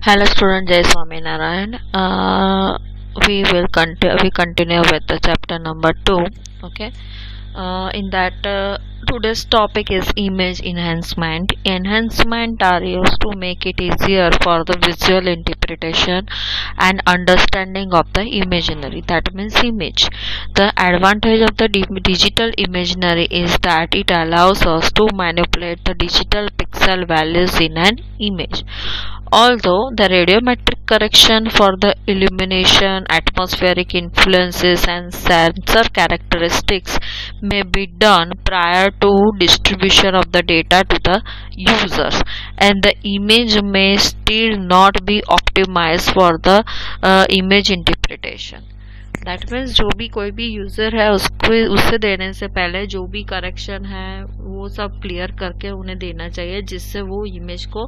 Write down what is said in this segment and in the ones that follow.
Hello student, Jai Swaminarayan. We continue with the chapter number 2. Okay. In that today's topic is image enhancement. Enhancement are used to make it easier for the visual interpretation and understanding of the imaginary. That means image. The advantage of the digital imaginary is that it allows us to manipulate the digital pixel values in an image. Although the radiometric correction for the illumination, atmospheric influences and sensor characteristics may be done prior to distribution of the data to the users, and the image may still not be optimized for the image interpretation. That means जो भी कोई भी user है उसको उससे देने से पहले जो भी करेक्शन है वो सब क्लियर करके उन्हें देना चाहिए, जिससे वो इमेज को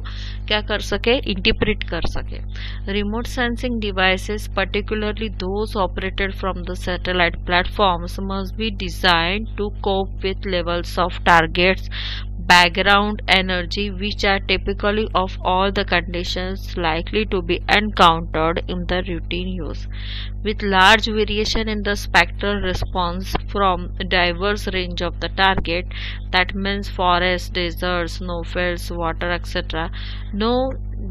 क्या कर सके, इंटरप्रेट कर सके. Remote sensing devices, particularly those operated from the satellite platforms, must be designed to cope with levels of targets background energy which are typically of all the conditions likely to be encountered in the routine use, with large variation in the spectral response from a diverse range of the target. That means forest, deserts, snowfields, water, etc. No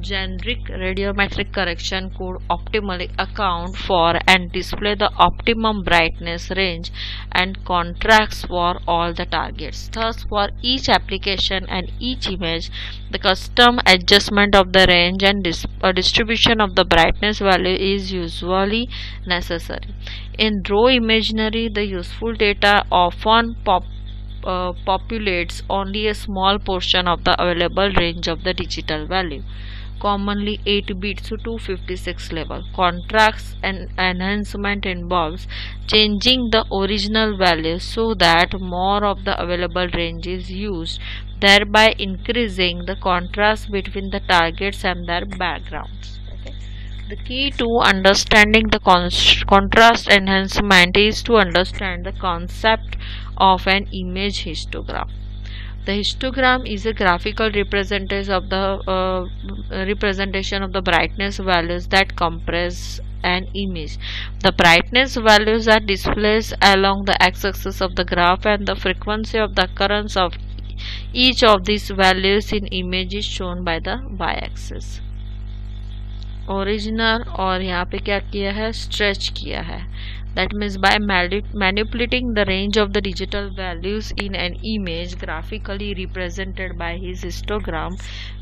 generic radiometric correction could optimally account for and display the optimum brightness range and contrast for all the targets. Thus, for each application and each image, the custom adjustment of the range and distribution of the brightness value is usually necessary. In raw imagery, the useful data often populates only a small portion of the available range of the digital value, commonly 8 bits to 256 level. Contrast and enhancement involves changing the original value so that more of the available range is used, thereby increasing the contrast between the targets and their backgrounds. The key to understanding the contrast enhancement is to understand the concept of an image histogram. The histogram is a graphical representation of the brightness values that comprise an image. The brightness values are displayed along the x-axis of the graph, and the frequency of the occurrence of each of these values in image is shown by the y-axis. Original और यहाँ पे क्या किया है, stretch किया है. That means by manipulating the range of the digital values in an image graphically represented by his histogram,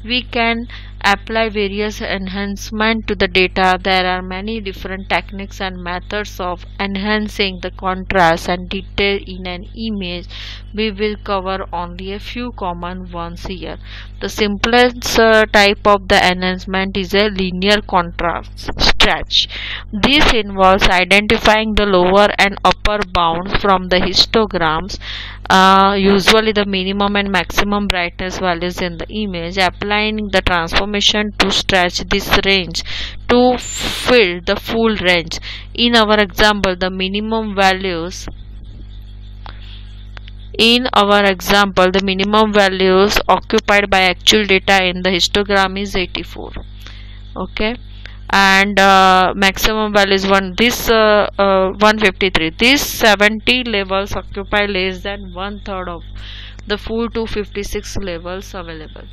we can apply various enhancement to the data. There are many different techniques and methods of enhancing the contrast and detail in an image. We will cover only a few common ones here. The simplest type of the enhancement is a linear contrast stretch. This involves identifying the lower and upper bounds from the histograms, usually the minimum and maximum brightness values in the image, applying the transformation to stretch this range to fill the full range. In our example, the minimum values occupied by actual data in the histogram is 84. Okay, and maximum value is 153. These 70 levels occupy less than 1/3 of the full 256 levels available.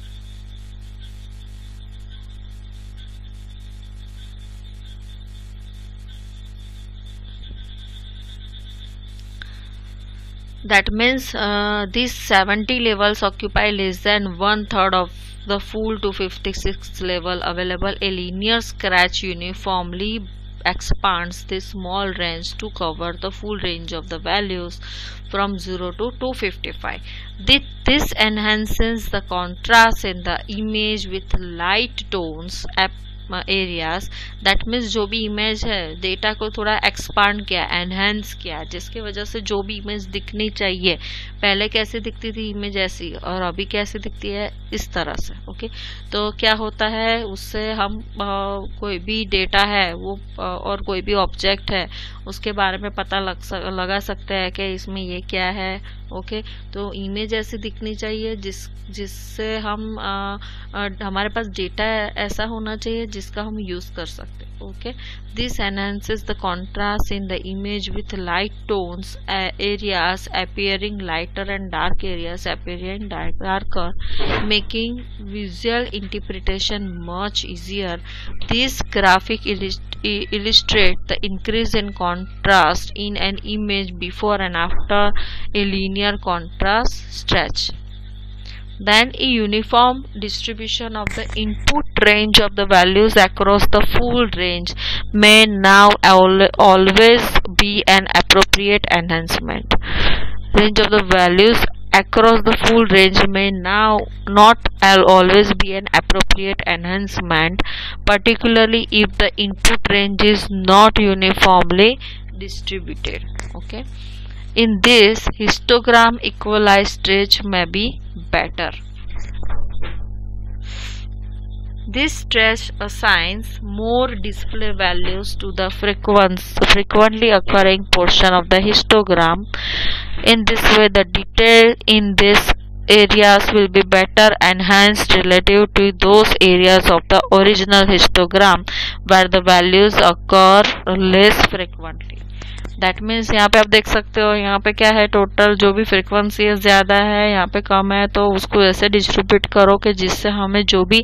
That means these 70 levels occupy less than 1/3 of the full 256 level available. A linear scratch uniformly expands this small range to cover the full range of the values from 0 to 255. This enhances the contrast in the image with light tones areas. That means जो भी image है data को थोड़ा expand किया, enhance किया, जिसकी वजह से जो भी इमेज दिखनी चाहिए, पहले कैसे दिखती थी इमेज ऐसी और अभी कैसे दिखती है इस तरह से. ओके, तो क्या होता है, उससे हम कोई भी डेटा है वो और कोई भी ऑब्जेक्ट है उसके बारे में पता लगा सकते हैं कि इसमें ये क्या है ओके तो इमेज ऐसी दिखनी चाहिए जिससे हम हमारे पास डेटा ऐसा होना चाहिए जिसका हम यूज कर सकते हैं. Okay this enhances the contrast in the image with light tones areas appearing lighter and dark areas appearing darker, making visual interpretation much easier. This graphic illustrate the increase in contrast in an image before and after a linear contrast stretch. Then a uniform distribution of the input range of the values across the full range may now always be an appropriate enhancement. Range of the values across the full range may now not always be an appropriate enhancement, particularly if the input range is not uniformly distributed. Okay. In this histogram, equalized stretch may be better. This stretch assigns more display values to the frequently occurring portion of the histogram. In this way, the detail in these areas will be better enhanced relative to those areas of the original histogram where the values occur less frequently. That means यहाँ पे आप देख सकते हो यहाँ पे क्या है, टोटल जो भी फ्रिक्वेंसी है ज़्यादा है, यहाँ पे कम है, तो उसको ऐसे डिस्ट्रीब्यूट करो कि जिससे हमें जो भी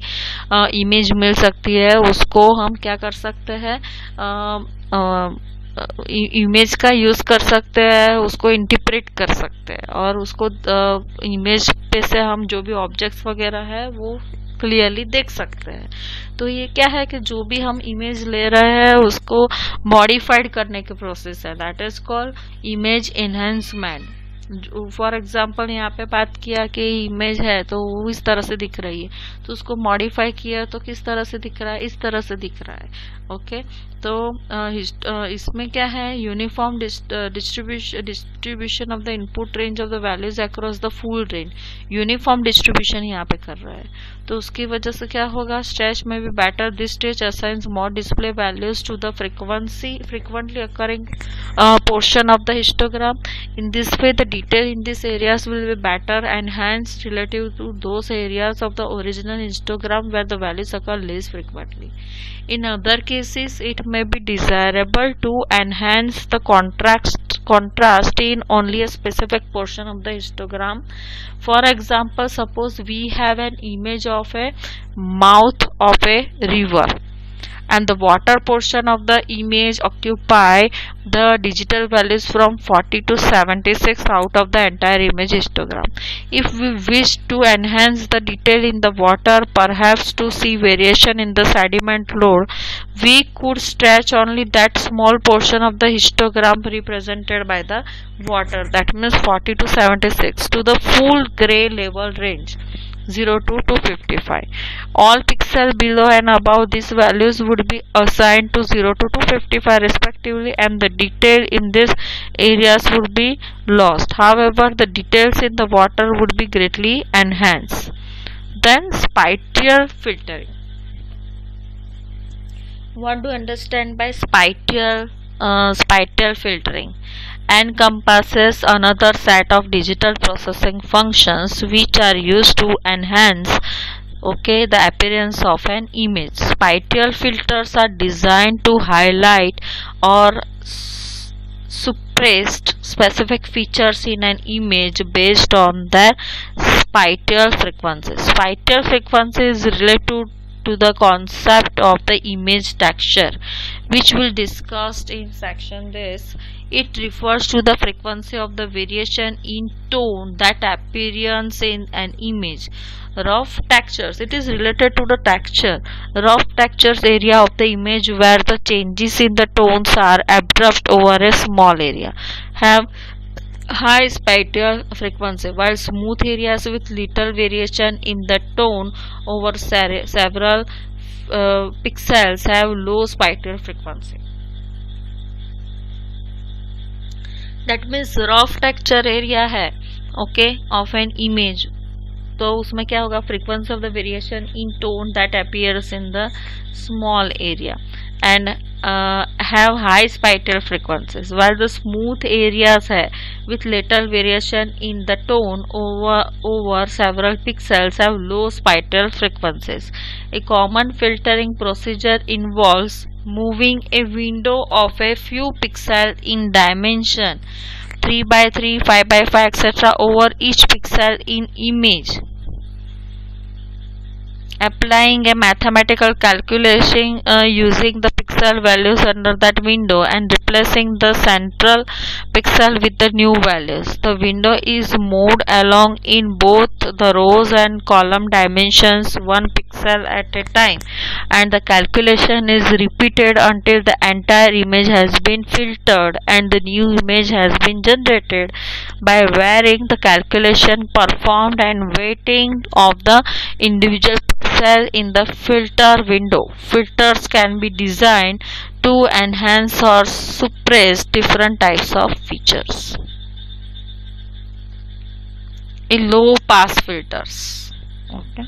इमेज मिल सकती है उसको हम क्या कर सकते हैं, इमेज का यूज कर सकते हैं, उसको इंटरप्रेट कर सकते हैं और उसको इमेज पे से हम जो भी ऑब्जेक्ट्स वगैरह है वो क्लियरली देख सकते हैं. तो ये क्या है कि जो भी हम इमेज ले रहे हैं उसको मॉडिफाइड करने की प्रोसेस है, that is called image enhancement. For example यहाँ पे बात किया कि इमेज है तो वो इस तरह से दिख रही है, तो उसको मॉडिफाई किया तो किस तरह से दिख रहा है, इस तरह से दिख रहा है. ओके तो इसमें क्या है, uniform distribution of the input range of the values across the full range, uniform distribution यहाँ पे कर रहा है. तो उसकी वजह से क्या होगा, स्ट्रेच में भी better. This stretch assigns more display values to the frequently occurring portion of the histogram. In this way, the detail in these areas will be better enhanced relative to those areas of the original histogram where the values occur less frequently. In other cases, it may be desirable to enhance the contrast in only a specific portion of the histogram. For example, suppose we have an image of a mouth of a river and the water portion of the image occupy the digital values from 40 to 76 out of the entire image histogram. If we wish to enhance the detail in the water, perhaps to see variation in the sediment load, we could stretch only that small portion of the histogram represented by the water, that means 40 to 76, to the full gray level range 02 to 55. All pixels below and above these values would be assigned to 02 to 55 respectively, and the detail in these areas would be lost. However, the details in the water would be greatly enhanced. Then spatial filtering. What do you understand by spatial filtering? Encompasses another set of digital processing functions which are used to enhance the appearance of an image. Spatial filters are designed to highlight or suppress specific features in an image based on their spatial frequencies. Spatial frequency is related to the concept of the image texture, which we'll discuss in section this. It refers to the frequency of the variation in tone that appears in an image. Rough textures, it is related to the texture. Rough textures area of the image where the changes in the tones are absorbed over a small area have high spatial frequency, while smooth areas with little variation in the tone over several pixels have low spatial frequency. That means rough texture area है of an image, तो उसमें क्या होगा, frequency of the variation in tone that appears in the small area and have high spatial frequencies, while the smooth areas है with little variation in the tone over several pixels have low spectral frequencies. A common filtering procedure involves moving a window of a few pixels in dimension 3 by 3, 5 by 5, etc. over each pixel in image. Applying a mathematical calculation using the pixel values under that window and replacing the central pixel with the new values. The window is moved along in both the rows and column dimensions 1 pixel at a time, and the calculation is repeated until the entire image has been filtered and the new image has been generated. By varying the calculation performed and weighting of the individual pixel in the filter window, filters can be designed to enhance or suppress different types of features. A low pass filters, okay,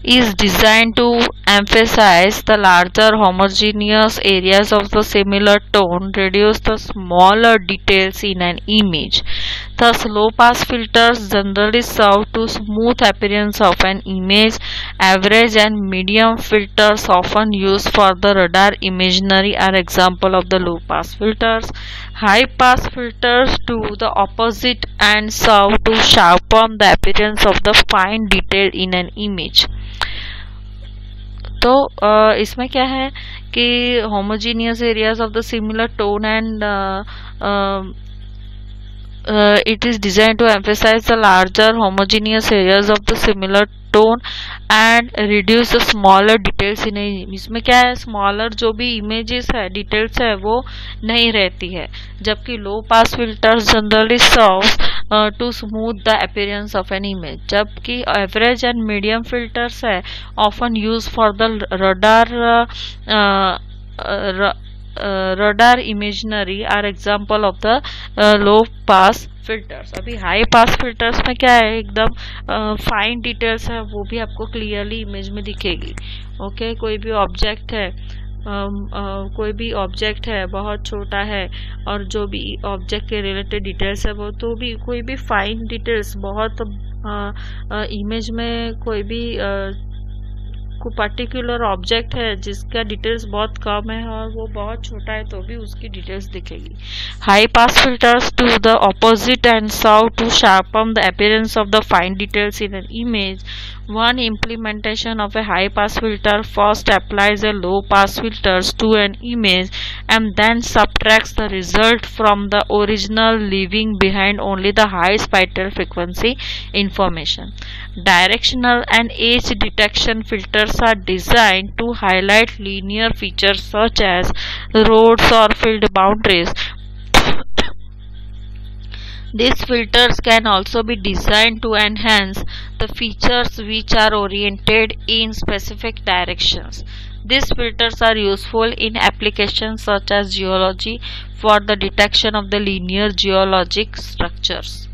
is designed to emphasize the larger homogeneous areas of the similar tone, reduce the smaller details in an image. Thus, low-pass filters generally serve to smooth appearance of an image. Average and medium filters often used for the radar imagery are example of the low-pass filters. High-pass filters do the opposite and serve to sharpen the appearance of the fine detail in an image. तो इसमें क्या है कि homogeneous areas of the similar tone and it is designed to emphasize the larger homogeneous areas of the similar tone and reduce the smaller details in a image. इसमें क्या है, smaller जो भी images है, details है, वो नहीं रहती है, जबकि low pass filters generally serves to smooth the appearance of an image. जबकि average and medium filters है often used for the radar imagery are example of the low pass filters. अभी हाई पास फिल्टर्स में क्या है, एकदम fine details है, वो भी आपको क्लियरली इमेज में दिखेगी. ओके, कोई भी ऑब्जेक्ट है बहुत छोटा है और जो भी ऑब्जेक्ट के रिलेटेड डिटेल्स है वो, तो भी कोई भी फाइन डिटेल्स बहुत इमेज में कोई भी पर्टिकुलर ऑब्जेक्ट है जिसका डिटेल्स बहुत कम है और वो बहुत छोटा है, तो भी उसकी डिटेल्स दिखेगी. High pass filters do the opposite and serve to sharpen the appearance of the fine details in an image. One implementation of a high pass filter first applies a low pass filters to an image and then subtracts the result from the original, leaving behind only the high spectral frequency information. Directional and edge detection filters are designed to highlight linear features such as roads or field boundaries. These filters can also be designed to enhance the features which are oriented in specific directions. These filters are useful in applications such as geology for the detection of the linear geologic structures.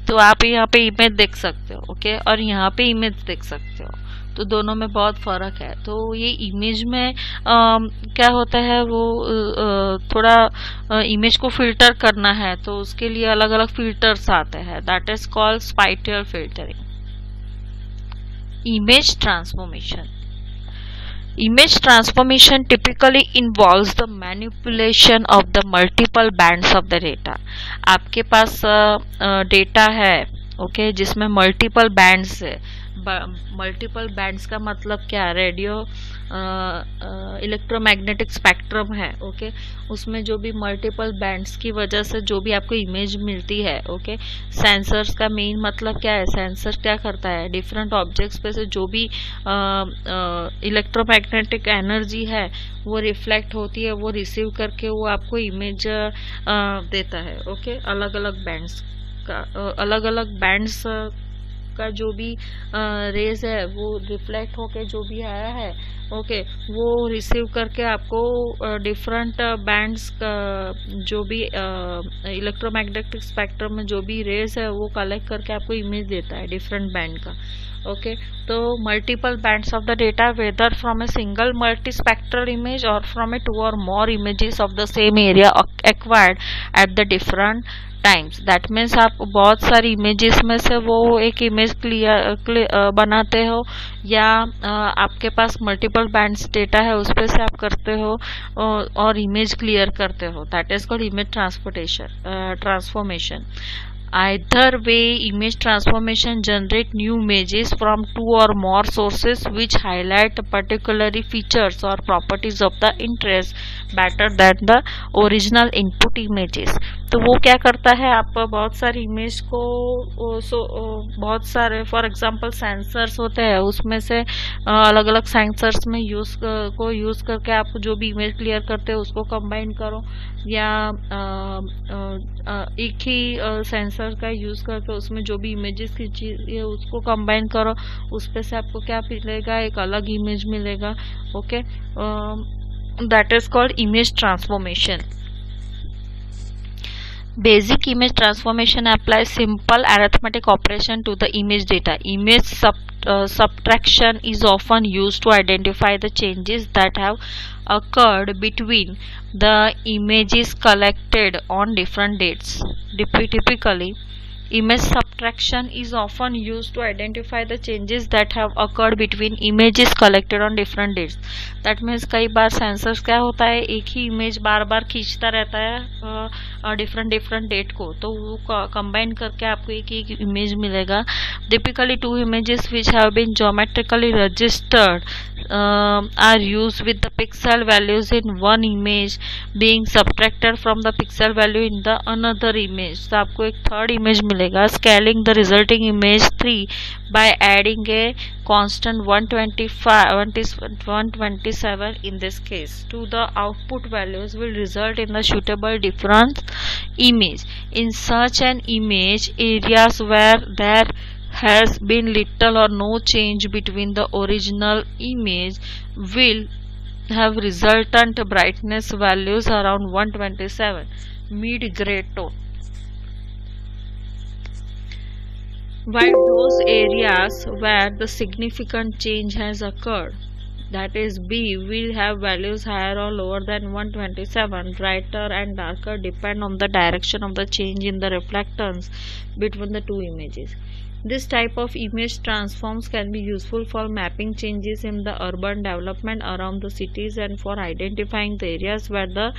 तो आप यहाँ पे image देख सकते हो, okay, और यहाँ पे इमेज देख सकते हो, तो दोनों में बहुत फर्क है. तो ये इमेज में क्या होता है, वो थोड़ा इमेज को फिल्टर करना है तो उसके लिए अलग अलग फिल्टर्स आते हैं. That is called spectral filtering. Image transformation. Image transformation typically involves the manipulation of the multiple bands of the data. आपके पास डेटा है, ओके, जिसमें मल्टीपल बैंड्स है. मल्टीपल बैंड्स का मतलब क्या, रेडियो इलेक्ट्रोमैग्नेटिक स्पेक्ट्रम है, ओके, उसमें जो भी मल्टीपल बैंड्स की वजह से जो भी आपको इमेज मिलती है, ओके. सेंसर्स का मेन मतलब क्या है, सेंसर क्या करता है, डिफरेंट ऑब्जेक्ट्स पे से जो भी इलेक्ट्रोमैग्नेटिक एनर्जी है वो रिफ्लेक्ट होती है, वो रिसीव करके वो आपको इमेज देता है, ओके. अलग अलग बैंड्स का जो भी रेज है वो रिफ्लेक्ट होके जो भी आया है, ओके, वो रिसीव करके आपको डिफरेंट बैंड्स का जो भी इलेक्ट्रोमैग्नेटिक स्पेक्ट्रम में जो भी रेज है वो कलेक्ट करके आपको इमेज देता है डिफरेंट बैंड का. Okay, so multiple bands of the data, whether from a single multispectral image or from a two or more images of the same area acquired at the different times. That means आप बहुत सारी images में से वो एक image clear बनाते हो, या आपके पास मल्टीपल बैंड्स डेटा है उस पर से आप करते हो और इमेज क्लियर करते हो. That is called image transformation. Either way, image transformation generate new images from two or more sources which highlight particular features or properties of the interest better than the original input images. तो वो क्या करता है, आप बहुत सारी image को बहुत सारे फॉर एग्जांपल सेंसर्स होते हैं, उसमें से अलग अलग सेंसर्स में यूज करके आप जो भी इमेज क्लियर करते हो उसको कंबाइन करो, या एक ही सेंसर का यूज करके उसमें जो भी इमेजेस की चीज है उसको कंबाइन करो, उस पे से आपको क्या मिलेगा, एक अलग इमेज मिलेगा. Okay, that is called image transformation. Basic image transformation applies simple arithmetic operation to the image data. Image subtraction is often used to identify the changes that have occurred between the images collected on different dates. Typically, image subtraction is often used to identify the changes that have occurred between images collected on different dates. That means कई बार sensors क्या होता है, एक ही image बार बार खींचता रहता है different date को, तो वो कंबाइन करके आपको एक इमेज मिलेगा. Typically two images which have been geometrically registered are used with the pixel values in one image being subtracted from the pixel value in the another image. तो आपको एक थर्ड इमेज मिलेगा. Scaling the resulting image 3 by adding a constant 127 in this case to the output values will result in the suitable difference image. In such an image, areas where there has been little or no change between the original image will have resultant brightness values around 127 mid-gray tone, while those areas where the significant change has occurred, that is B, will have values higher or lower than 127. Brighter and darker depend on the direction of the change in the reflectance between the two images. This type of image transforms can be useful for mapping changes in the urban development around the cities and for identifying the areas where the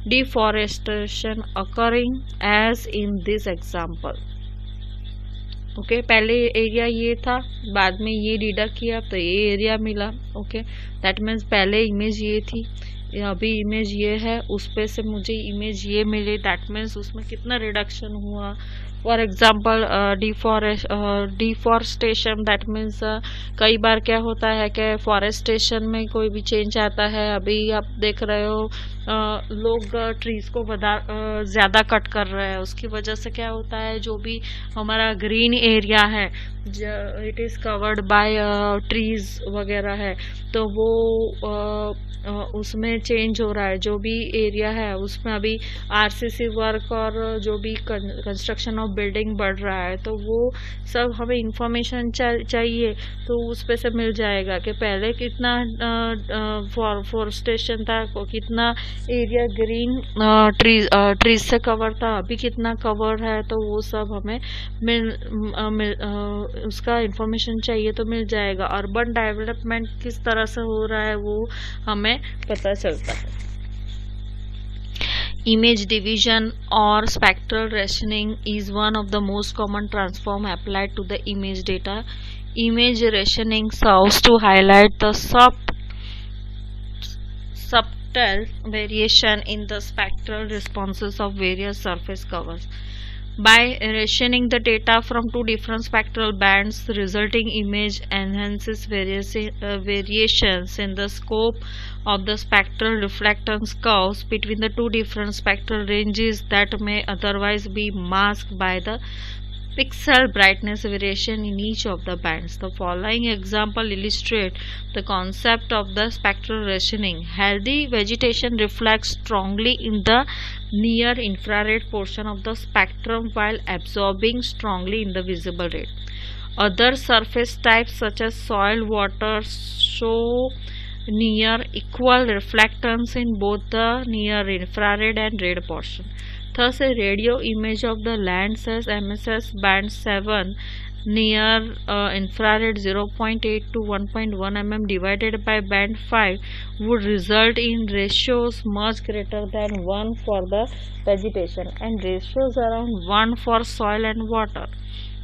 deforestation occurring, as in this example. Okay, पहले area ये था, बाद में ये deduct किया तो ये area मिला. ओके, दैट मीन्स पहले इमेज ये थी, अभी इमेज ये है, उस पे से मुझे इमेज ये मिली. दैट मीन्स उसमें कितना रिडक्शन हुआ. For example deforestation, that means कई बार क्या होता है कि फॉरेस्टेशन में कोई भी चेंज आता है. अभी आप देख रहे हो लोग ट्रीज को ज़्यादा कट कर रहे हैं, उसकी वजह से क्या होता है, जो भी हमारा ग्रीन एरिया है it is covered by trees वगैरह है, तो वो उसमें चेंज हो रहा है. जो भी एरिया है उसमें अभी आरसीसी वर्क और जो भी कंस्ट्रक्शन ऑफ बिल्डिंग बढ़ रहा है, तो वो सब हमें इंफॉर्मेशन चाहिए, तो उस पे से मिल जाएगा कि पहले कितना फॉरेस्टेशन था, कितना एरिया ग्रीन ट्रीज से कवर था, अभी कितना कवर है, तो वो सब हमें उसका इंफॉर्मेशन चाहिए तो मिल जाएगा. अर्बन डेवलपमेंट किस तरह से हो रहा है वो हमें पता चलता है. Image division or spectral rationing is one of the most common transform applied to the image data. Image rationing serves to highlight the subtle variation in the spectral responses of various surface covers. By rationing the data from two different spectral bands, the resulting image enhances variations in the scope of the spectral reflectance curves between the two different spectral ranges that may otherwise be masked by the pixel brightness variation in each of the bands. The following example illustrates the concept of the spectral rationing. Healthy vegetation reflects strongly in the near infrared portion of the spectrum while absorbing strongly in the visible red. Other surface types such as soil, water show near equal reflectance in both the near infrared and red portion. Thus, a radio image of the land says MSS band 7 near infrared 0.8 to 1.1 mm divided by band 5 would result in ratios much greater than 1 for the vegetation and ratios around 1 for soil and water.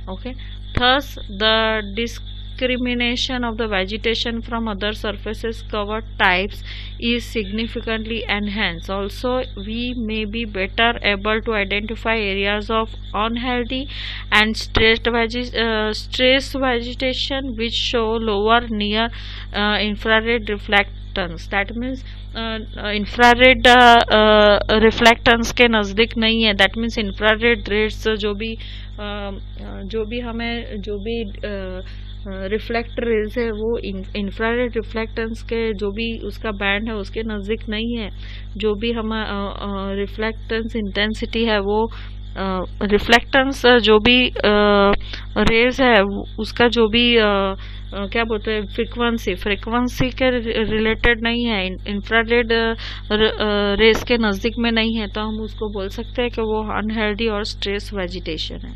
Okay, thus the discrimination of the vegetation from other surfaces covered types is significantly enhanced. Also, we may be better able to identify areas of unhealthy and stressed vegetation which show lower near infrared reflectance. That means infrared reflectance के नज़दीक नहीं है. That means infrared Reds जो भी हमें जो भी reflect raise है वो इंफ्रारेड रिफ्लेक्टेंस के जो भी उसका बैंड है उसके नज़दीक नहीं है. जो भी हम रिफ्लेक्टेंस इंटेंसिटी है वो रिफ्लेक्टेंस जो भी रेज है उसका जो भी क्या बोलते हैं फ्रीक्वेंसी के रिलेटेड नहीं है, इंफ्रारेड रेस के नज़दीक में नहीं है, तो हम उसको बोल सकते हैं कि वो अनहेल्दी और स्ट्रेस वेजिटेशन है.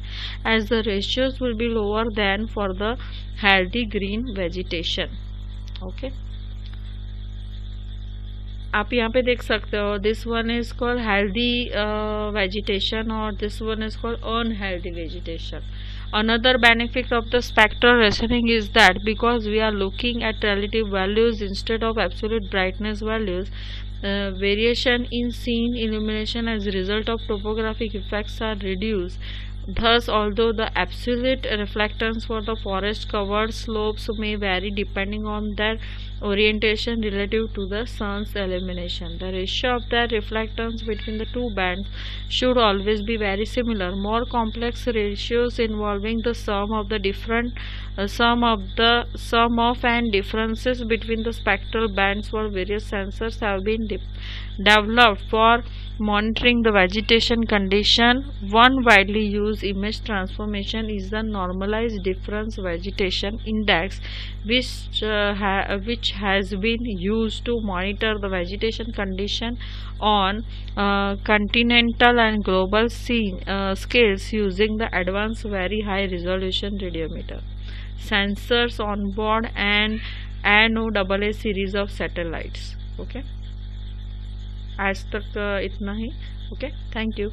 As the ratios will be lower than for the healthy green vegetation. Okay, आप यहाँ पे देख सकते हो this one is called healthy vegetation और this one is called unhealthy vegetation. Another benefit of the spectral rationing is that because we are looking at relative values instead of absolute brightness values, variation in scene illumination as a result of topographic effects are reduced. Thus, although the absolute reflectance for the forest covered slopes may vary depending on their orientation relative to the sun's illumination, the ratio of their reflectance between the two bands should always be very similar. More complex ratios involving the sum of and differences between the spectral bands for various sensors have been developed for monitoring the vegetation condition. One widely used image transformation is the normalized difference vegetation index, which has been used to monitor the vegetation condition on continental and global scales using the advanced very high resolution radiometer sensors on board and NOAA series of satellites. Okay, आज तक इतना ही. Okay, thank you.